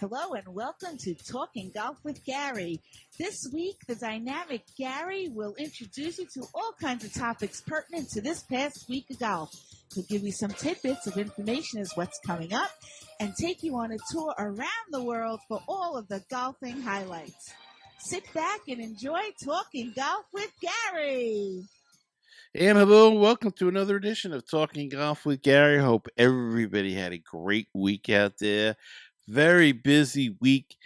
Hello and welcome to Talking Golf with Gary. This week, the dynamic Gary will introduce you to all kinds of topics pertinent to this past week of golf. He'll give you some tidbits of information as what's coming up and take you on a tour around the world for all of the golfing highlights. Sit back and enjoy Talking Golf with Gary. And hello, welcome to another edition of Talking Golf with Gary. Hope everybody had a great week out there. Very busy week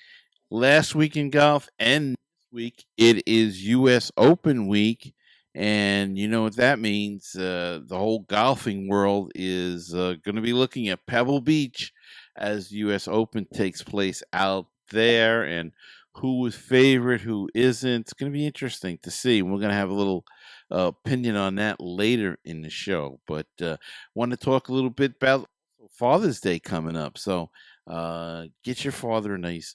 last week in golf, and this week it is U.S. Open week. And you know what that means? The whole golfing world is going to be looking at Pebble Beach as U.S. Open takes place out there, and who is favorite, who isn't. It's going to be interesting to see. We're going to have a little opinion on that later in the show. But want to talk a little bit about Father's Day coming up. So get your father a nice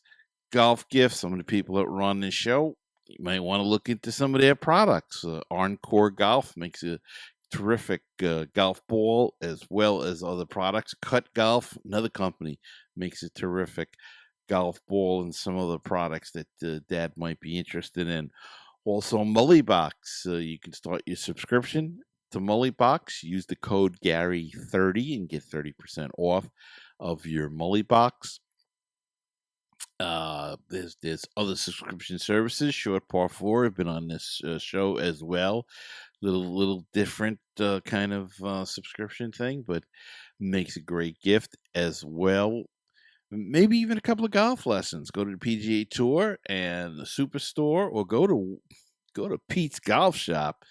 golf gift. Some of the people that run this show, you might want to look into some of their products. Encore Golf makes a terrific golf ball as well as other products. Cut Golf, another company, makes a terrific golf ball and some other products that Dad might be interested in. Also, Mullybox. You can start your subscription to Mullybox. Use the code Gary30 and get 30% off of your Mullybox. There's other subscription services. Short Par 4 have been on this show as well. Little different kind of subscription thing, but makes a great gift as well. Maybe even a couple of golf lessons. Go to the PGA Tour and the Superstore, or go to Pete's Golf Shop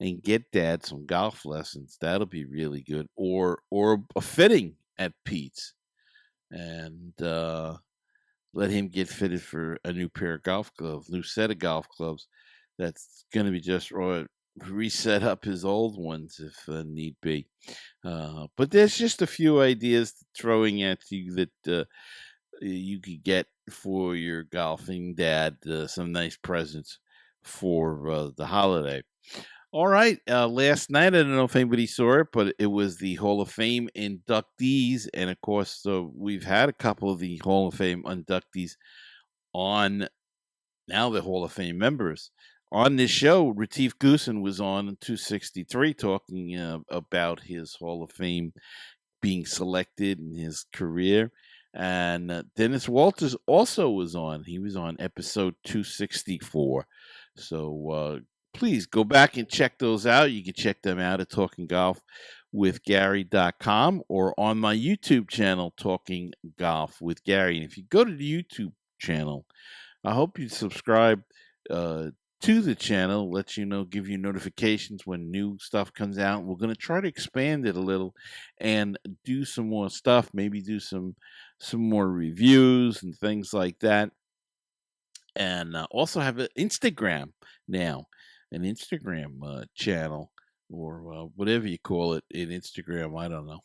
and get Dad some golf lessons. That'll be really good. Or a fitting at Pete's, and let him get fitted for a new pair of golf gloves, new set of golf clubs. That's going to be just right. Reset up his old ones if need be. But there's just a few ideas throwing at you that you could get for your golfing dad, some nice presents for the holiday. All right, last night, I don't know if anybody saw it, but it was the Hall of Fame inductees. And of course, we've had a couple of the Hall of Fame inductees on, now the Hall of Fame members. On this show, Retief Goosen was on 263 talking about his Hall of Fame being selected in his career. And Dennis Walters also was on. He was on episode 264. So please go back and check those out. You can check them out at talkinggolfwithgary.com or on my YouTube channel, Talking Golf with Gary. And if you go to the YouTube channel, I hope you subscribe to the channel, let you know, give you notifications when new stuff comes out. We're going to try to expand it a little and do some more stuff, maybe do some more reviews and things like that. And also have an Instagram now, an Instagram channel, or whatever you call it in Instagram. I don't know.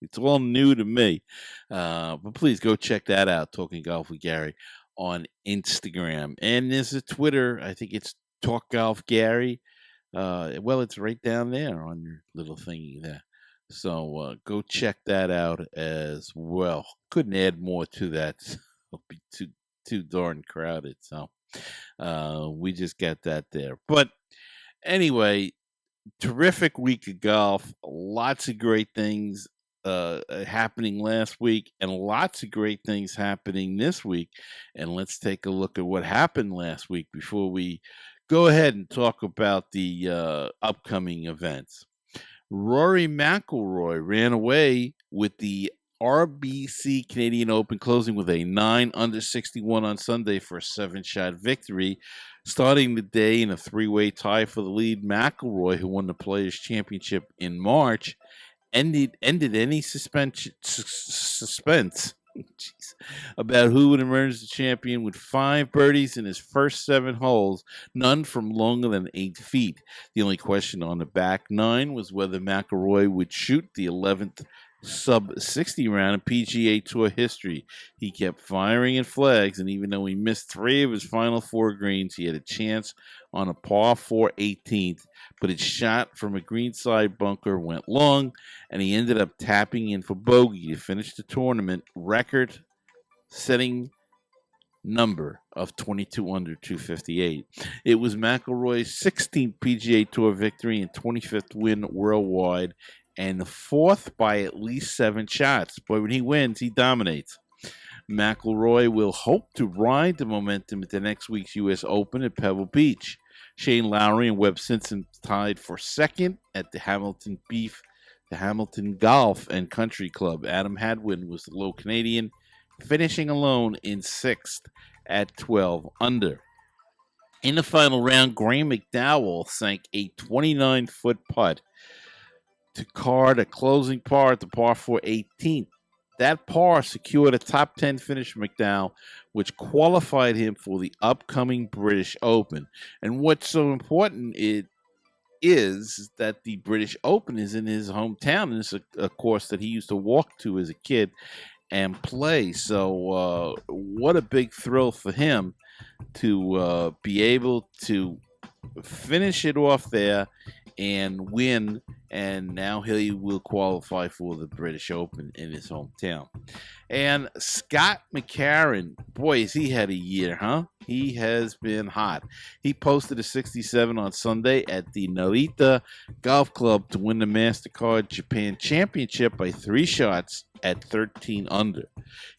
It's all new to me. But please go check that out, Talking Golf with Gary, on Instagram. And there's a Twitter. I think it's Talk Golf Gary. Well, it's right down there on your little thingy there. So go check that out as well. Couldn't add more to that. It'll be too darn crowded. So we just got that there. But anyway, terrific week of golf. Lots of great things happening last week, and lots of great things happening this week. And let's take a look at what happened last week before we go ahead and talk about the upcoming events. Rory McIlroy ran away with the RBC Canadian Open, closing with a 9 under 61 on Sunday for a 7-shot victory. Starting the day in a 3-way tie for the lead, McIlroy, who won the Players' Championship in March, ended any suspense about who would emerge as the champion with 5 birdies in his first 7 holes, none from longer than 8 feet. The only question on the back 9 was whether McIlroy would shoot the 11th sub-60 round in PGA Tour history. He kept firing at flags, and even though he missed 3 of his final 4 greens, he had a chance on a par 4 18th, but his shot from a greenside bunker went long, and he ended up tapping in for bogey to finish the tournament record setting number of 22 under 258. It was McIlroy's 16th PGA Tour victory and 25th win worldwide, and the fourth by at least 7 shots. But when he wins, he dominates. McIlroy will hope to ride the momentum into next week's U.S. Open at Pebble Beach. Shane Lowry and Webb Simpson tied for second at the Hamilton Golf and Country Club. Adam Hadwin was the low Canadian, finishing alone in sixth at 12 under. In the final round, Graham McDowell sank a 29-foot putt to card a closing par at the par 4 18th. That par secured a top 10 finish for McDowell, which qualified him for the upcoming British Open. And what's so important is that the British Open is in his hometown, and it's a course that he used to walk to as a kid and play. So what a big thrill for him to be able to finish it off there and win, and now he will qualify for the British Open in his hometown. And Scott McCarron, boy, has he had a year, huh? He has been hot. He posted a 67 on Sunday at the Narita Golf Club to win the MasterCard Japan Championship by 3 shots at 13 under.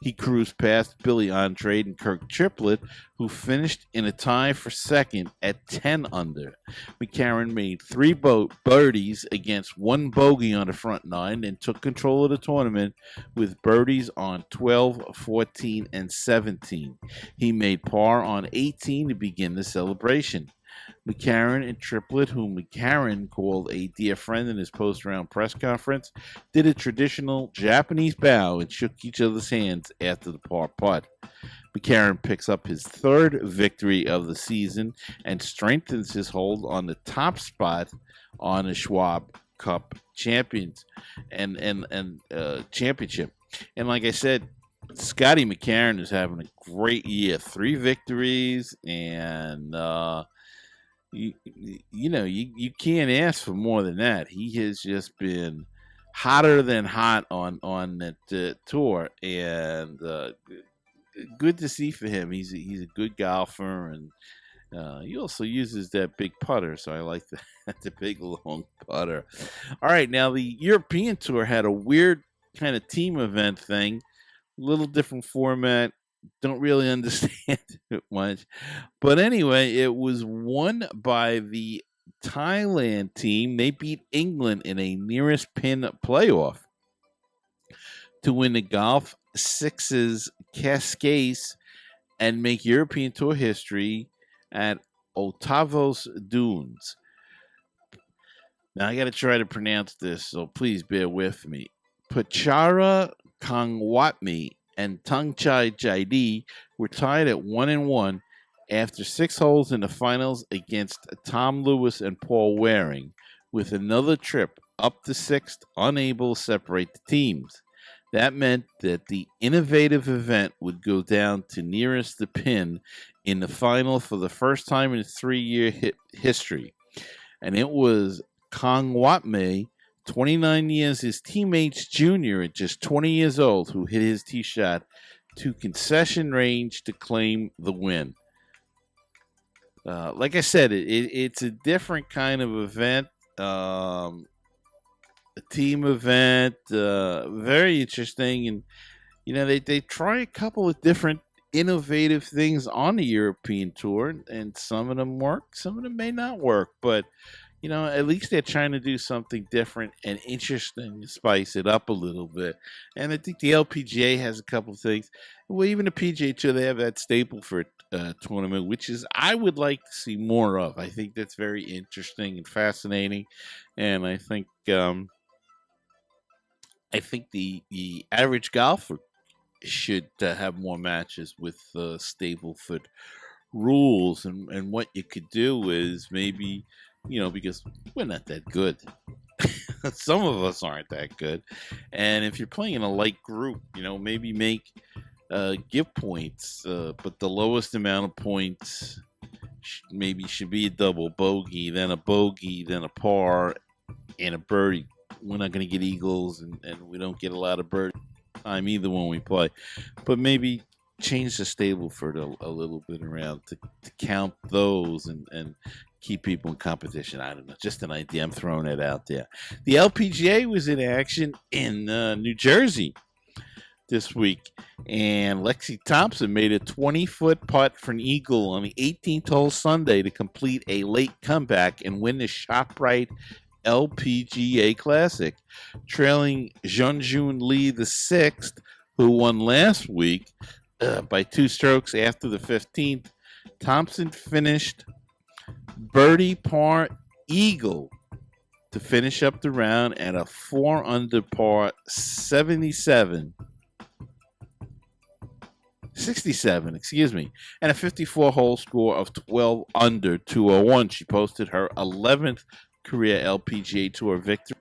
He cruised past Billy Andrade and Kirk Triplett, who finished in a tie for second at 10 under. McCarron made 3 birdies against 1 bogey on the front 9 and took control of the tournament with birdies on 12, 14, and 17. He made par on 18 to begin the celebration. McCarron and Triplett, whom McCarron called a dear friend in his post-round press conference, did a traditional Japanese bow and shook each other's hands after the par putt. McCarron picks up his 3rd victory of the season and strengthens his hold on the top spot on the Schwab Cup championship. And like I said, Scotty McCarron is having a great year. 3 victories, and you can't ask for more than that. He has just been hotter than hot on that tour, and good to see for him. He's a good golfer, and he also uses that big putter, so I like the big long putter. All right, now the European Tour had a weird kind of team event thing, a little different format. Don't really understand it much. But anyway, it was won by the Thailand team. They beat England in a nearest pin playoff to win the Golf Sixes Cascais and make European Tour history at Otavos Dunes. Now, I got to try to pronounce this, so please bear with me. Pachara Kangwatmi and Tangchai Jaidi were tied at 1-1 after 6 holes in the finals against Tom Lewis and Paul Waring, with another trip up to 6th unable to separate the teams. That meant that the innovative event would go down to nearest the pin in the final for the first time in its 3-year history. And it was Kangwatme, 29 years his teammate's junior at just 20 years old, who hit his tee shot to concession range to claim the win. Like I said, it's a different kind of event, a team event, very interesting. And, they try a couple of different innovative things on the European Tour, and some of them work, some of them may not work, but at least they're trying to do something different and interesting to spice it up a little bit. And I think the LPGA has a couple of things. Well, even the PGA Tour, they have that Stapleford tournament, which is I would like to see more of. I think that's very interesting and fascinating, and I think the average golfer should have more matches with Stapleford rules. And what you could do is maybe, because we're not that good. Some of us aren't that good. And if you're playing in a light group, maybe make give points, but the lowest amount of points maybe should be a double bogey, then a bogey, then a par, and a birdie. We're not going to get eagles, and we don't get a lot of bird time either when we play. But maybe change the Stableford a little bit around to count those and keep people in competition. I don't know. Just an idea. I'm throwing it out there. The LPGA was in action in New Jersey this week, and Lexi Thompson made a 20-foot putt for an eagle on the 18th hole Sunday to complete a late comeback and win the ShopRite LPGA Classic, trailing Jeonjun Lee the sixth, who won last week by 2 strokes after the 15th. Thompson finished birdie par eagle to finish up the round at a 4 under par 67, and a 54 hole score of 12 under 201. She posted her 11th career LPGA Tour victory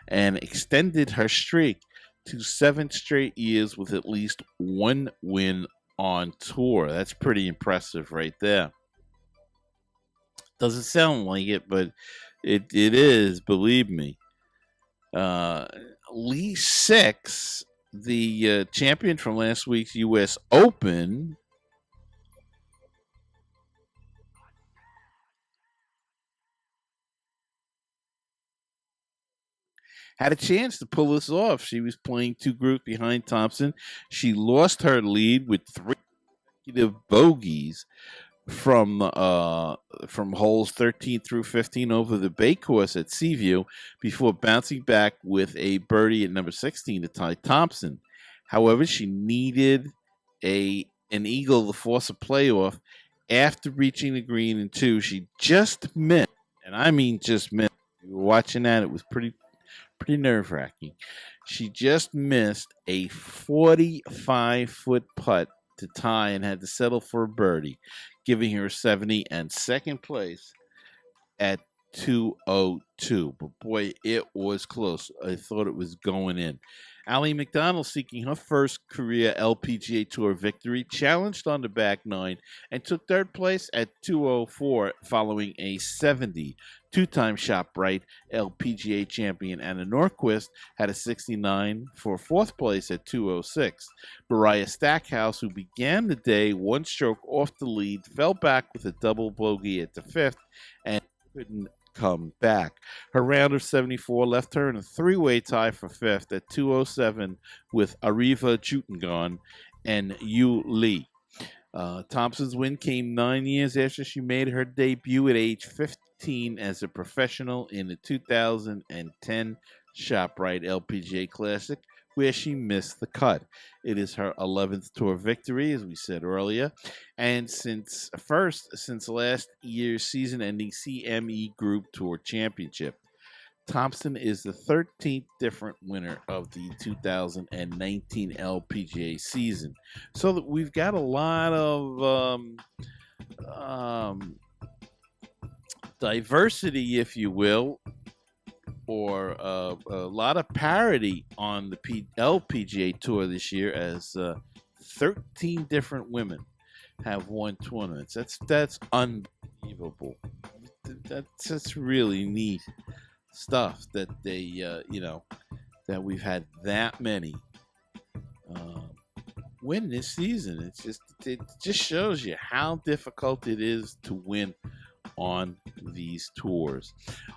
and extended her streak to 7 straight years with at least one win on tour. That's pretty impressive right there. Doesn't sound like it, but it is, believe me. Lee Six, the champion from last week's U.S. Open, had a chance to pull this off. She was playing 2 groups behind Thompson. She lost her lead with 3 consecutive bogeys from holes 13 through 15 over the Bay course at Seaview before bouncing back with a birdie at number 16 to tie Thompson. However, she needed an eagle to force a playoff. After reaching the green in 2, she just missed, and I mean just missed. You were watching that; it was pretty nerve-wracking. She just missed a 45-foot putt to tie and had to settle for a birdie, giving her 70 and second place at 202. But boy, it was close. I thought it was going in. Allie McDonald, seeking her first career LPGA Tour victory, challenged on the back 9 and took 3rd place at 204 following a 70. Two-time ShopRite LPGA champion Anna Norquist had a 69 for 4th place at 206. Mariah Stackhouse, who began the day 1 stroke off the lead, fell back with a double bogey at the 5th and couldn't come back. Her round of 74 left her in a 3-way tie for 5th at 207 with Ariva Jutengon and Yu Lee. Thompson's win came 9 years after she made her debut at age 15 as a professional in the 2010 ShopRite LPGA Classic, where she missed the cut. It is her 11th tour victory, as we said earlier, and since last year's season-ending CME Group Tour Championship. Thompson is the 13th different winner of the 2019 LPGA season. So that we've got a lot of diversity, if you will, or a lot of parity on the LPGA Tour this year, as 13 different women have won tournaments. That's unbelievable. That's really neat stuff that they that we've had that many win this season. It just shows you how difficult it is to win on these tours.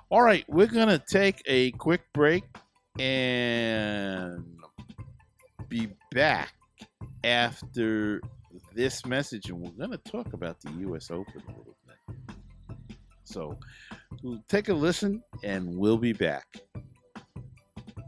All right, we're gonna take a quick break and be back after this message, and we're gonna talk about the U.S. Open a little bit. So we'll take a listen, and we'll be back.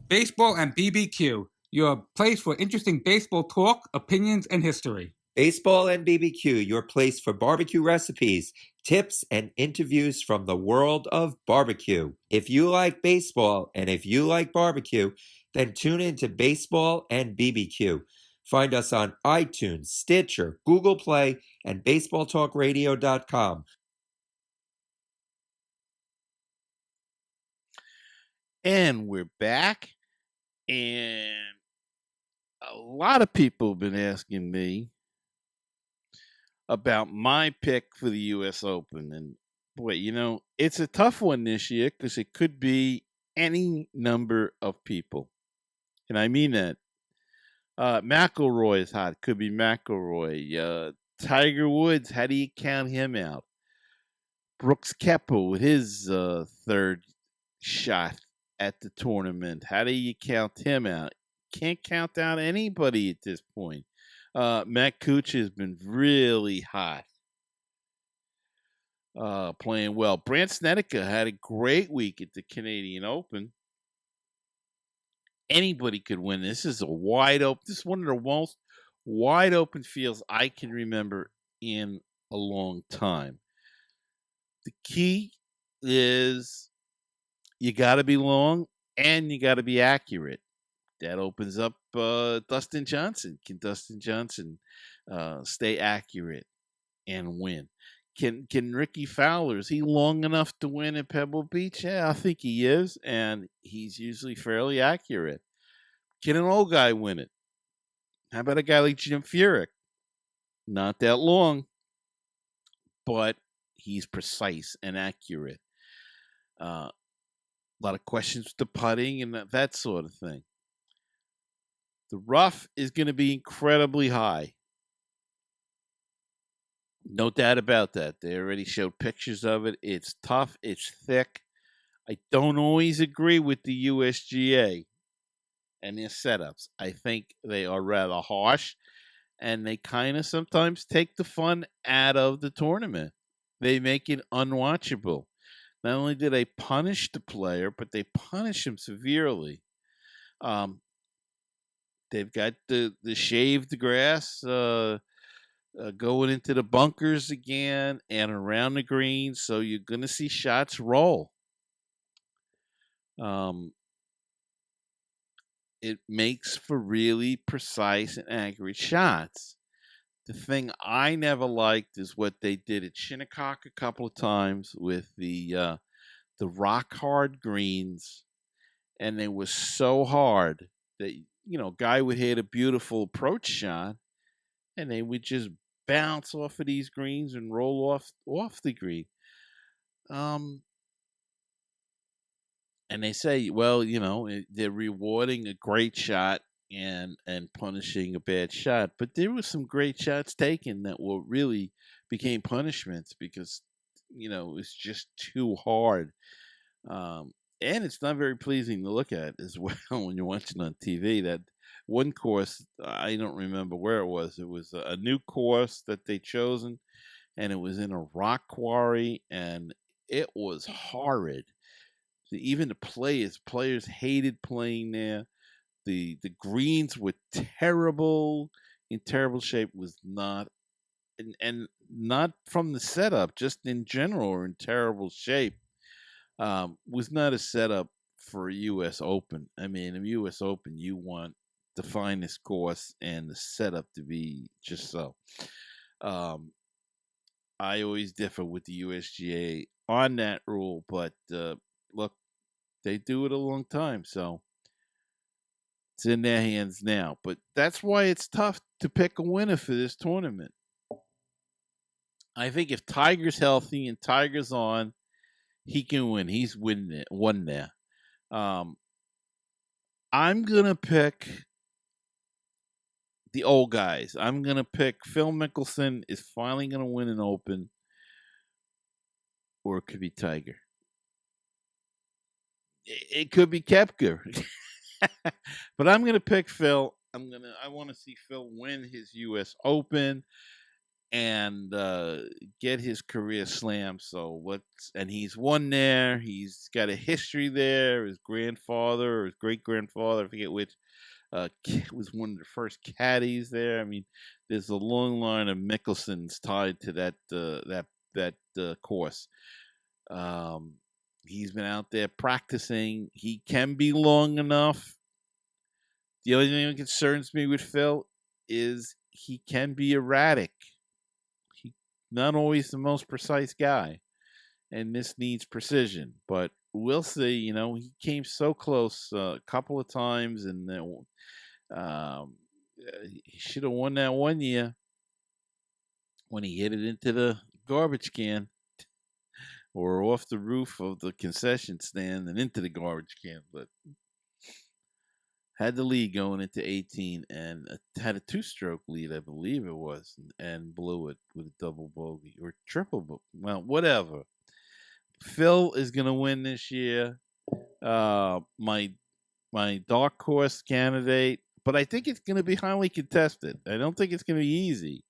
Baseball and BBQ, your place for interesting baseball talk, opinions, and history. Baseball and BBQ, your place for barbecue recipes, tips, and interviews from the world of barbecue. If you like baseball and if you like barbecue, then tune in to Baseball and BBQ. Find us on iTunes, Stitcher, Google Play, and BaseballTalkRadio.com. And we're back, and a lot of people have been asking me about my pick for the U.S. Open. And boy, it's a tough one this year because it could be any number of people. And I mean that McElroy is hot. Could be McElroy. Tiger Woods, how do you count him out? Brooks Koepka with his third shot at the tournament. How do you count him out? Can't count out anybody at this point. Matt Kuchar has been really hot, playing well. Brandt Snedeker had a great week at the Canadian Open. Anybody could win. This is a wide open. This is one of the most wide open fields I can remember in a long time. The key is you got to be long and you got to be accurate. That opens up Dustin Johnson. Can Dustin Johnson stay accurate and win? Can Ricky Fowler, is he long enough to win at Pebble Beach? Yeah, I think he is, and he's usually fairly accurate. Can an old guy win it? How about a guy like Jim Furyk? Not that long, but he's precise and accurate. A lot of questions with the putting and that sort of thing. The rough is going to be incredibly high. No doubt about that. They already showed pictures of it. It's tough. It's thick. I don't always agree with the USGA and their setups. I think they are rather harsh, and they kind of sometimes take the fun out of the tournament. They make it unwatchable. Not only do they punish the player, but they punish him severely. They've got the shaved grass going into the bunkers again and around the green, so you're going to see shots roll. It makes for really precise and accurate shots. The thing I never liked is what they did at Shinnecock a couple of times with the rock hard greens, and they were so hard that guy would hit a beautiful approach shot, and they would just bounce off of these greens and roll off the green. And they say, well, they're rewarding a great shot and punishing a bad shot, but there were some great shots taken that were really became punishments because it's just too hard. And it's not very pleasing to look at as well when you're watching on TV. That one course, I don't remember where it was. It was a new course that they chosen, and it was in a rock quarry, and it was horrid. Even the players hated playing there. The greens were terrible, in terrible shape. Was not, and not from the setup, just in general, or in terrible shape. Was not a setup for a U.S. Open. I mean, a U.S. Open, you want the finest course and the setup to be just so. I always differ with the USGA on that rule, but look, they do it a long time, so it's in their hands now. But that's why it's tough to pick a winner for this tournament. I think if Tiger's healthy and Tiger's on, he can win. He's won there. I'm gonna pick the old guys. I'm gonna pick Phil Mickelson is finally gonna win an Open, or it could be Tiger. It could be Koepka. But I'm gonna pick Phil. I want to see Phil win his U.S. Open and get his career slam. And he's won there. He's got a history there. His grandfather or his great grandfather, I forget which, was one of the first caddies there. I mean, there's a long line of Mickelsons tied to that course. He's been out there practicing. He can be long enough. The only thing that concerns me with Phil is he can be erratic. He's not always the most precise guy, and this needs precision. But we'll see. He came so close a couple of times, and he should have won that one year when he hit it into the garbage can or off the roof of the concession stand and into the garbage can. But had the lead going into 18 and had a two-stroke lead, I believe it was, and blew it with a double bogey or triple bogey. Well, whatever. Phil is going to win this year. My dark horse candidate, but I think it's going to be highly contested. I don't think it's going to be easy.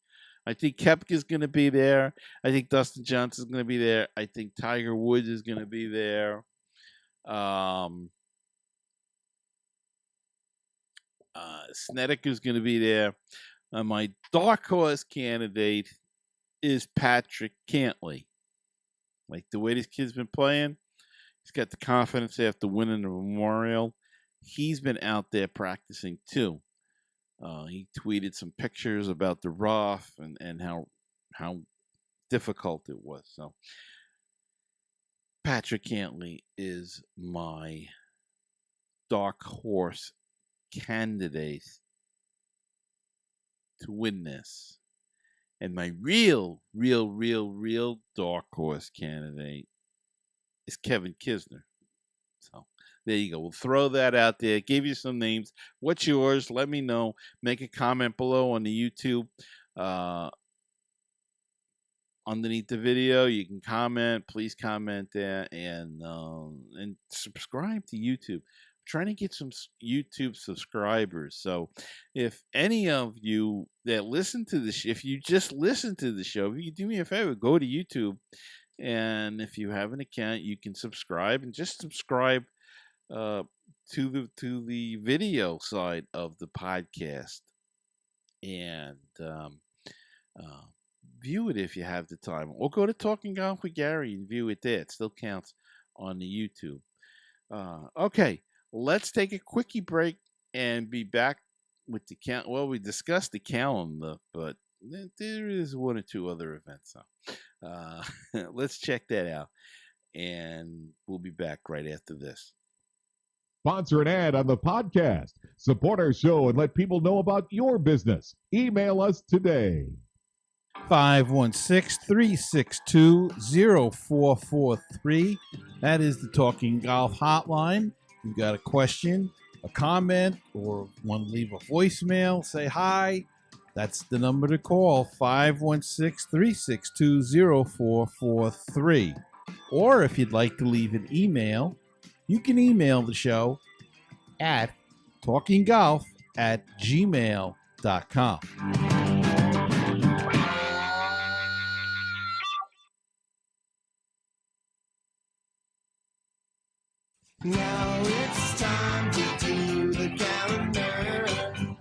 I think Koepka's going to be there. I think Dustin Johnson's going to be there. I think Tiger Woods is going to be there. Snedeker's going to be there. My dark horse candidate is Patrick Cantlay. Like the way this kid's been playing, he's got the confidence after winning the Memorial. He's been out there practicing too. He tweeted some pictures about the rough and how difficult it was. So Patrick Cantlay is my dark horse candidate to win this. And my real dark horse candidate is Kevin Kisner. So there you go. We'll throw that out there. Give you some names. What's yours? Let me know. Make a comment below on the YouTube. Underneath the video, you can comment. Please comment there and subscribe to YouTube. I'm trying to get some YouTube subscribers. So, if any of you that listen to this, if you just listen to the show, if you do me a favor, go to YouTube, and if you have an account, you can subscribe and just subscribe to the video side of the podcast and view it if you have the time, or go to Talking Golf with Gary and view it there. It still counts on the YouTube. Okay, let's take a quickie break and be back with the count. Well, we discussed the calendar, but there is one or two other events. So let's check that out, and we'll be back right after this. Sponsor an ad on the podcast. Support our show and let people know about your business. Email us today. 516-362-0443. That is the Talking Golf hotline. If you've got a question, a comment, or want to leave a voicemail, say hi. That's the number to call, 516-362-0443. Or if you'd like to leave an email, you can email the show at talkinggolf@gmail.com. Now it's time to do the calendar.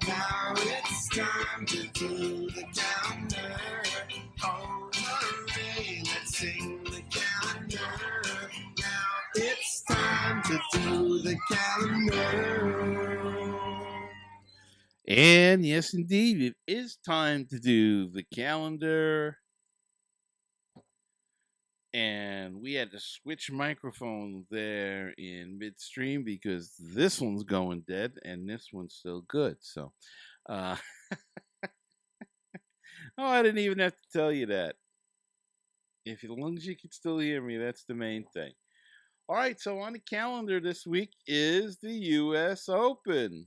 Now it's time to do the calendar. Oh, hooray, let's sing the calendar. Now it's time to do the calendar. And yes, indeed, it is time to do the calendar. And we had to switch microphones there in midstream because this one's going dead and this one's still good. So, oh, I didn't even have to tell you that. As long as you can still hear me, that's the main thing. All right, so on the calendar this week is the U.S. Open.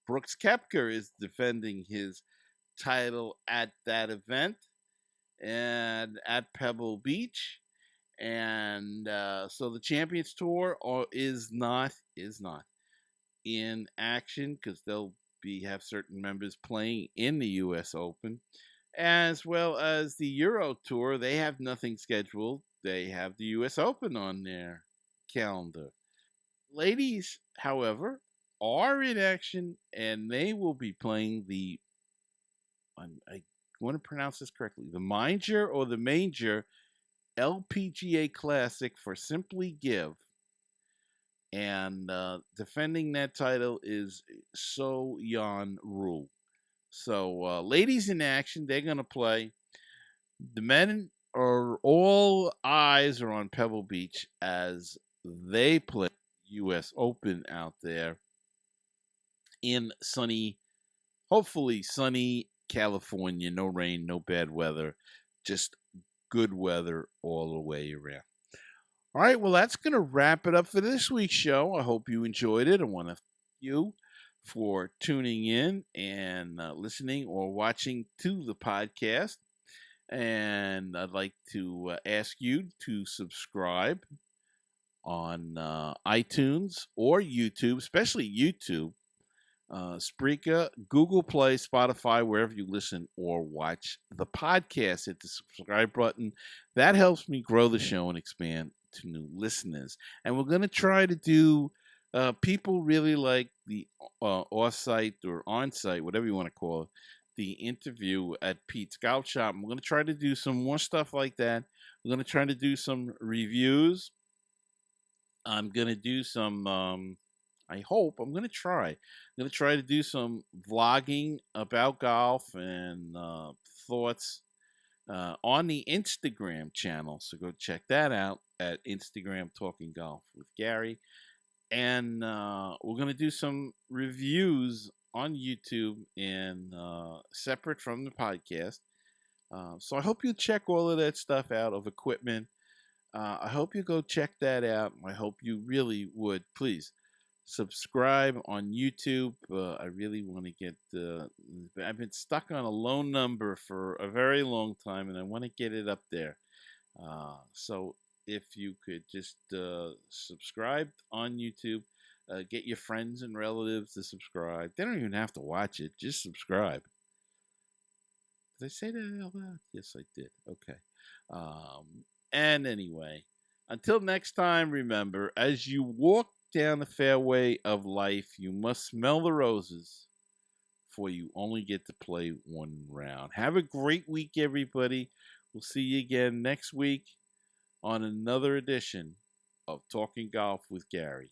Brooks Koepka is defending his title at that event and at Pebble Beach. And so the Champions Tour is not in action because they'll have certain members playing in the U.S. Open, as well as the Euro Tour. They have nothing scheduled. They have the U.S. Open on their calendar. Ladies, however, are in action, and they will be playing the. I want to pronounce this correctly: the Minger or the Manger LPGA Classic for Simply Give, and defending that title is So Yeon Ryu. So, ladies in action, they're going to play. The men are all eyes are on Pebble Beach as they play U.S. Open out there in sunny, hopefully sunny California. No rain, no bad weather, just good weather all the way around. All right, well, that's going to wrap it up for this week's show. I hope you enjoyed it. I want to thank you for tuning in and listening or watching to the podcast. And I'd like to ask you to subscribe on iTunes or YouTube, especially YouTube, Spreaker, Google Play, Spotify, wherever you listen or watch the podcast. Hit the subscribe button. That helps me grow the show and expand to new listeners. And we're going to try to do, people really like the off-site or on-site, whatever you want to call it, the interview at Pete's Golf Shop. We're going to try to do some more stuff like that. We're going to try to do some reviews. I'm going to do some, I hope, I'm going to try. I'm going to try to do some vlogging about golf and thoughts on the Instagram channel. So go check that out at Instagram Talking Golf with Gary. And we're going to do some reviews on YouTube and separate from the podcast. So I hope you check all of that stuff out of equipment. I hope you go check that out. I hope you really would. Please subscribe on YouTube. I really want to get. I've been stuck on a low number for a very long time, and I want to get it up there. So if you could just subscribe on YouTube, get your friends and relatives to subscribe. They don't even have to watch it. Just subscribe. Did I say that out loud? Yes, I did. Okay. And anyway, until next time, remember, as you walk down the fairway of life, you must smell the roses, for you only get to play one round. Have a great week, everybody. We'll see you again next week on another edition of Talking Golf with Gary.